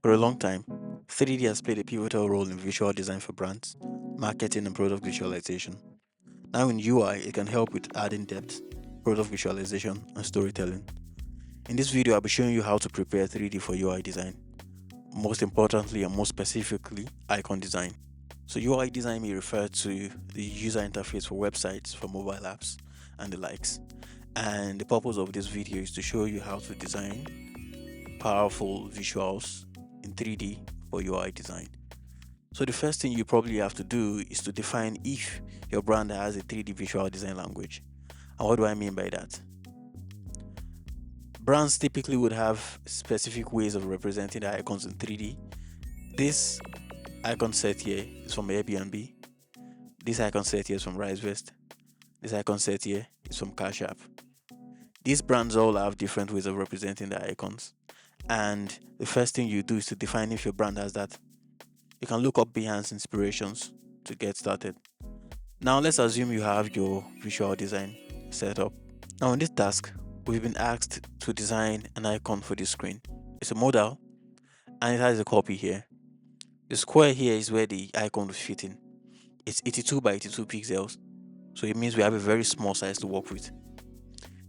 For a long time, 3D has played a pivotal role in visual design for brands, marketing, and product visualization. Now, in UI, it can help with adding depth, product visualization, and storytelling. In this video, I'll be showing you how to prepare 3D for UI design, most importantly and most specifically, icon design. So, UI design may refer to the user interface for websites, for mobile apps, and the likes. And the purpose of this video is to show you how to design powerful visuals in 3D for UI design. So the first thing you probably have to do is to define if your brand has a 3D visual design language. And what do I mean by that? Brands typically would have specific ways of representing their icons in 3D. This icon set here is from Airbnb. This icon set here is from RiseVest. This icon set here is from Cash App. These brands all have different ways of representing their icons. And the first thing you do is to define if your brand has that. You can look up Behance inspirations to get started. Now let's assume you have your visual design set up. Now in this task, we've been asked to design an icon for this screen. It's a modal and it has a copy here. The square here is where the icon will fit in. It's 82 by 82 pixels. So it means we have a very small size to work with.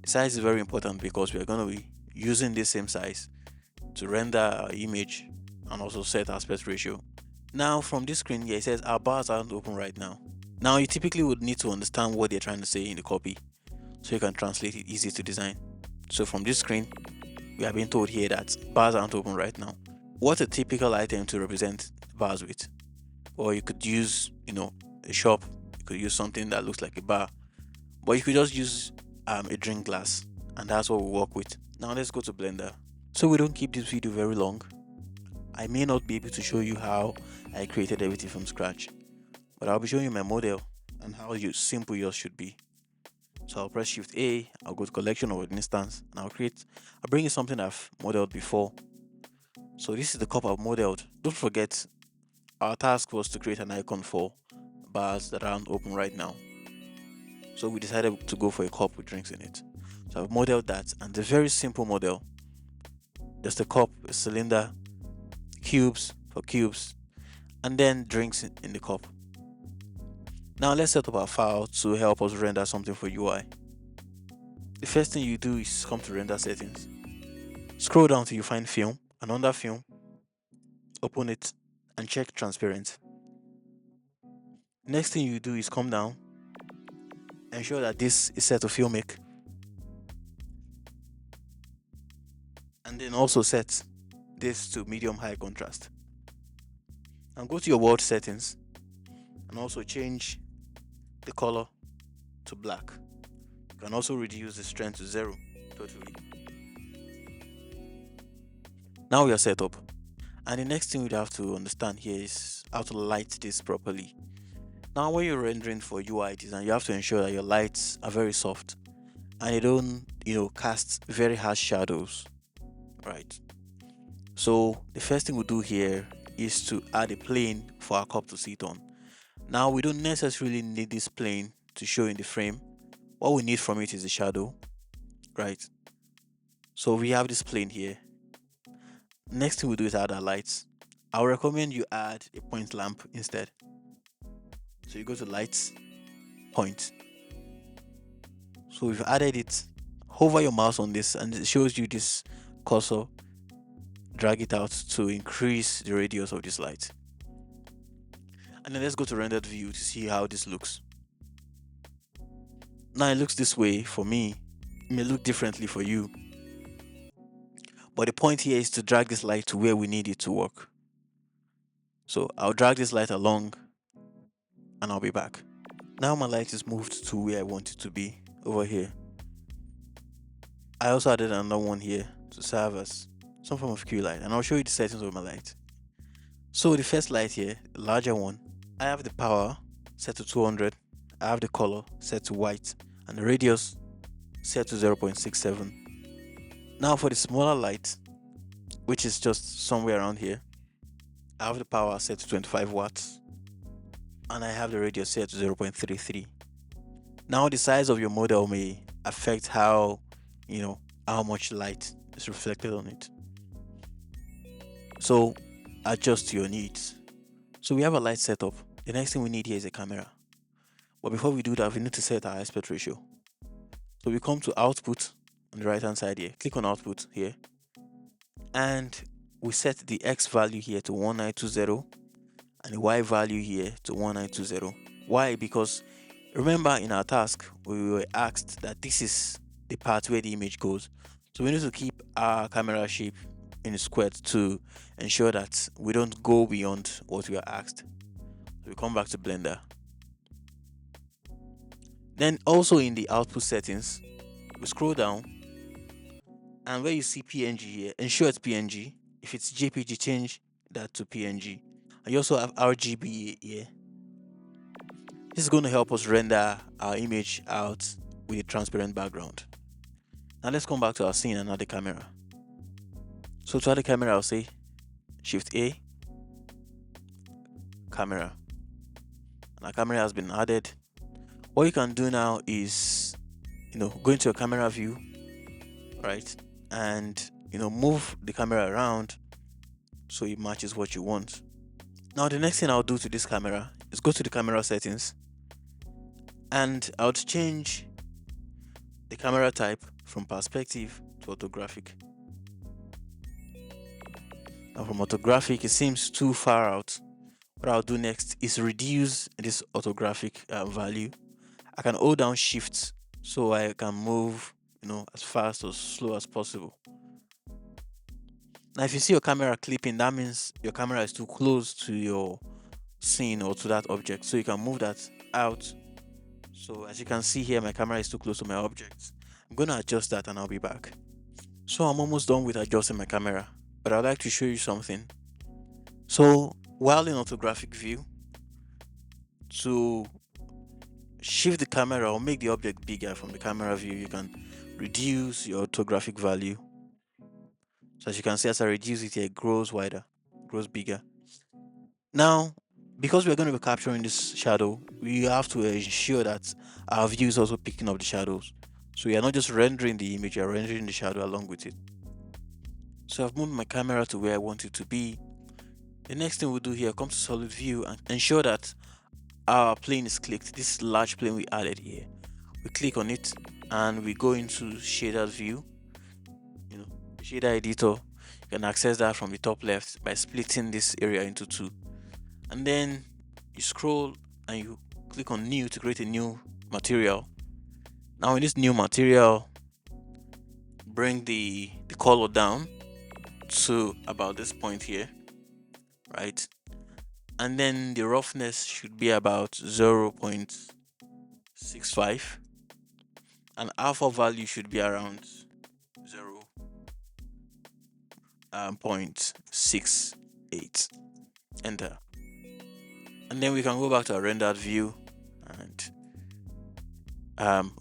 The size is very important because we are going to be using this same size to render our image and also set aspect ratio. Now from this screen here, it says our bars aren't open right now. Now you typically would need to understand what they're trying to say in the copy so you can translate it easy to design. So from this screen, we are being told here that bars aren't open right now. What's a typical item to represent bars with? Or you could use, a shop. You could use something that looks like a bar. But you could just use a drink glass, and that's what we work with. Now let's go to Blender. So we don't keep this video very long. I may not be able to show you how I created everything from scratch, but I'll be showing you my model and how simple yours should be. So I'll press Shift A, I'll go to collection or instance, and I'll bring in something I've modeled before. So this is the cup I've modeled. Don't forget, our task was to create an icon for bars that aren't open right now. So we decided to go for a cup with drinks in it. So I've modeled that, and it's a very simple model. Just a cup, a cylinder, cubes for cubes, and then drinks in the cup. Now let's set up our file to help us render something for UI. The first thing you do is come to render settings. Scroll down till you find film, and under film, open it and check transparent. Next thing you do is come down, ensure that this is set to filmic, and then also set this to medium high contrast. And go to your world settings and also change the color to black. You can also reduce the strength to 0 totally. Now we are set up, and the next thing we have to understand here is how to light this properly. Now when you're rendering for UI design, you have to ensure that your lights are very soft and they don't cast very harsh shadows, right? So the first thing we do here is to add a plane for our cup to sit on. Now we don't necessarily need this plane to show in the frame. What we need from it is the shadow, right? So we have this plane here. Next thing we do is add our lights. I would recommend you add a point lamp instead. So you go to lights, point. So we've added it. Hover your mouse on this and it shows you this cursor. Drag it out to increase the radius of this light. And then let's go to rendered view to see how this looks. Now it looks this way for me. It may look differently for you. But the point here is to drag this light to where we need it to work. So I'll drag this light along and I'll be back. Now my light is moved to where I want it to be, over here. I also added another one here to serve as some form of cue light, and I'll show you the settings of my light. So the first light here, the larger one, I have the power set to 200, I have the color set to white, and the radius set to 0.67. Now for the smaller light, which is just somewhere around here, I have the power set to 25 watts, and I have the radius set to 0.33. Now the size of your model may affect how much light is reflected on it. So adjust to your needs. So we have a light setup. The next thing we need here is a camera. But before we do that, we need to set our aspect ratio. So we come to output on the right hand side here. Click on output here. And we set the X value here to 1920 and the Y value here to 1920. Why? Because remember in our task, we were asked that this is the part where the image goes. So we need to keep our camera shape in squared to ensure that we don't go beyond what we are asked. So we come back to Blender. Then also in the output settings, we scroll down and where you see PNG here, ensure it's PNG. If it's JPG, change that to PNG. And you also have RGB here. This is going to help us render our image out with a transparent background. Now let's come back to our scene and add the camera. So to add the camera, I'll say Shift A, camera. And our camera has been added. What you can do now is, go into your camera view, right? And, move the camera around so it matches what you want. Now the next thing I'll do to this camera is go to the camera settings and I'll change the camera type from perspective to orthographic. Now from orthographic, it seems too far out. What I'll do next is reduce this orthographic value. I can hold down shift so I can move, as fast or slow as possible. Now if you see your camera clipping, that means your camera is too close to your scene or to that object, so you can move that out. So as you can see here, my camera is too close to my object. I'm going to adjust that and I'll be back. So I'm almost done with adjusting my camera, but I'd like to show you something. So while in orthographic view, to shift the camera or make the object bigger from the camera view, you can reduce your orthographic value. So as you can see, as I reduce it here, it grows wider, grows bigger. Now, because we're going to be capturing this shadow, we have to ensure that our view is also picking up the shadows. So we are not just rendering the image, we are rendering the shadow along with it. So I've moved my camera to where I want it to be. The next thing we'll do here, come to solid view and ensure that our plane is clicked. This large plane we added here, we click on it and we go into shader view. Shader editor, you can access that from the top left by splitting this area into two, and then you scroll and you click on new to create a new material. Now in this new material, bring the color down to about this point here, right? And then the roughness should be about 0.65 and alpha value should be around 0.68. Enter. And then we can go back to our rendered view and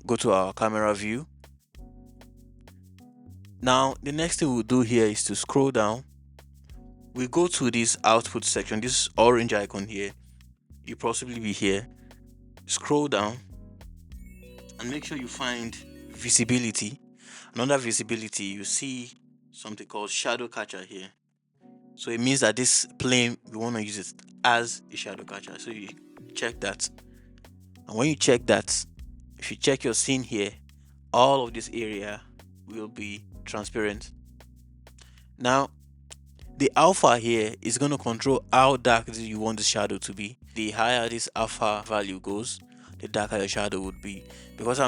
go to our camera view. Now the next thing we'll do here is to scroll down. We go to this output section, this orange icon here. You possibly be here. Scroll down and make sure you find visibility. And under visibility, you see something called shadow catcher here. So it means that this plane, we want to use it as a shadow catcher. So you check that. And when you check that, if you check your scene here, all of this area will be transparent. Now, the alpha here is going to control how dark you want the shadow to be. The higher this alpha value goes, the darker the shadow would be. Because we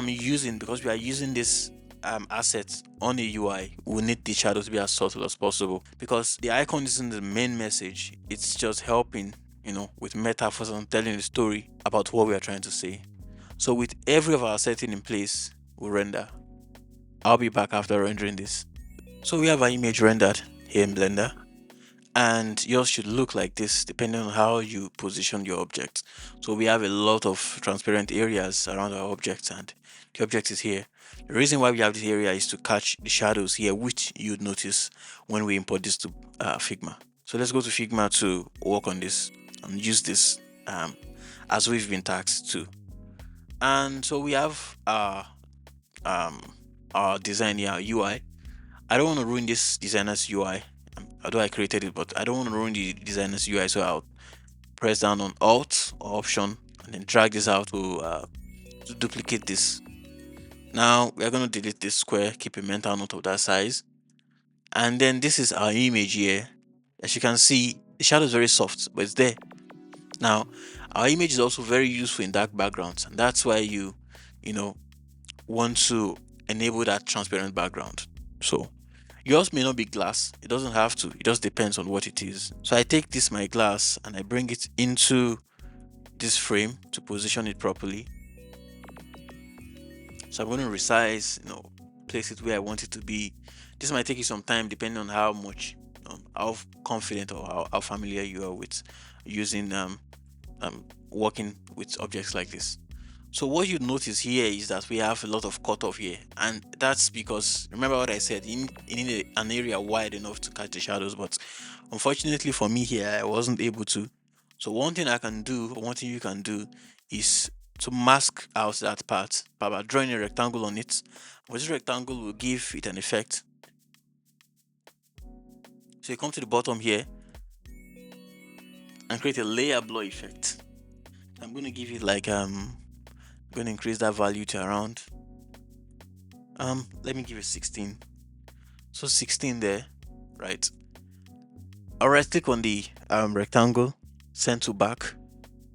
are using this assets on the UI, we need the shadow to be as subtle as possible, because the icon isn't the main message, it's just helping, with metaphors and telling the story about what we are trying to say. So with every of our setting in place, we'll render. I'll be back after rendering this. So we have our image rendered here in Blender, and yours should look like this depending on how you position your object. So we have a lot of transparent areas around our objects, and the object is here. The reason why we have this area is to catch the shadows here, which you'd notice when we import this to Figma. So let's go to Figma to work on this and use this as we've been tasked to. And so we have our design here, our UI. I don't want to ruin this designer's UI. although I created it, but I don't want to ruin the designer's UI, so I'll press down on Alt or Option and then drag this out to duplicate this. Now we are going to delete this square, keep a mental note of that size, and then this is our image here. As you can see, the shadow is very soft, but it's there. Now our image is also very useful in dark backgrounds, and that's why you know want to enable that transparent background. So yours may not be glass, it doesn't have to, it just depends on what it is. So I take this my glass and I bring it into this frame to position it properly. So I'm going to resize, place it where I want it to be. This might take you some time depending on how much how confident or how familiar you are with using working with objects like this. So what you notice here is that we have a lot of cutoff here, and that's because, remember what I said, you need an area wide enough to catch the shadows, but unfortunately for me here, I wasn't able to. So one thing you can do is to mask out that part by drawing a rectangle on it. But this rectangle will give it an effect. So you come to the bottom here and create a layer blur effect. I'm going to give it like I'm going to increase that value to around let me give it 16. So 16 there, right? I'll right click on the rectangle, send to back,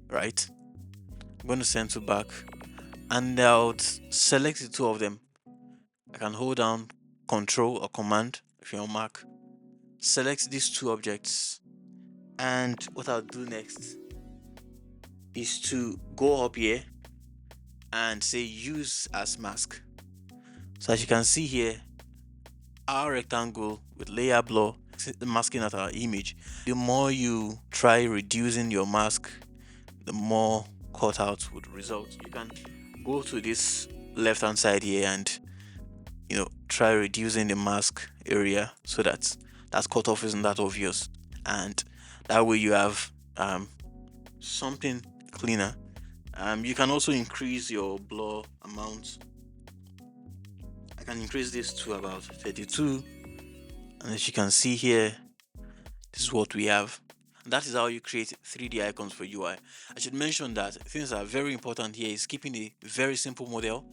right? I'm going to send to back, and I'll select the two of them. I can hold down Control or Command if you're on Mac. Select these two objects, and what I'll do next is to go up here and say use as mask. So as you can see here, our rectangle with layer blur masking at our image. The more you try reducing your mask, the more cutout would result. You can go to this left hand side here and try reducing the mask area so that cutoff isn't that obvious, and that way you have something cleaner. You can also increase your blur amount. I can increase this to about 32, and as you can see here, this is what we have. And that is how you create 3D icons for UI. I should mention that things that are very important here is keeping a very simple model,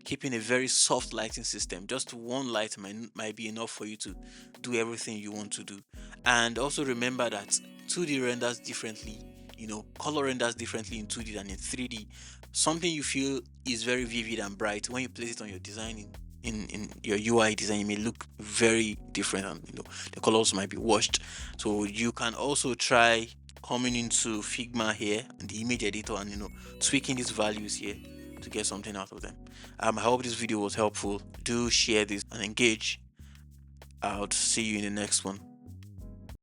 keeping a very soft lighting system. Just one light might be enough for you to do everything you want to do. And also remember that 2D renders differently, color renders differently in 2D than in 3D. Something you feel is very vivid and bright, when you place it on your design in your UI design, it may look very different, and the colors might be washed. So you can also try coming into Figma here in the image editor and tweaking these values here to get something out of them. I hope this video was helpful. Do share this and engage. I'll see you in the next one.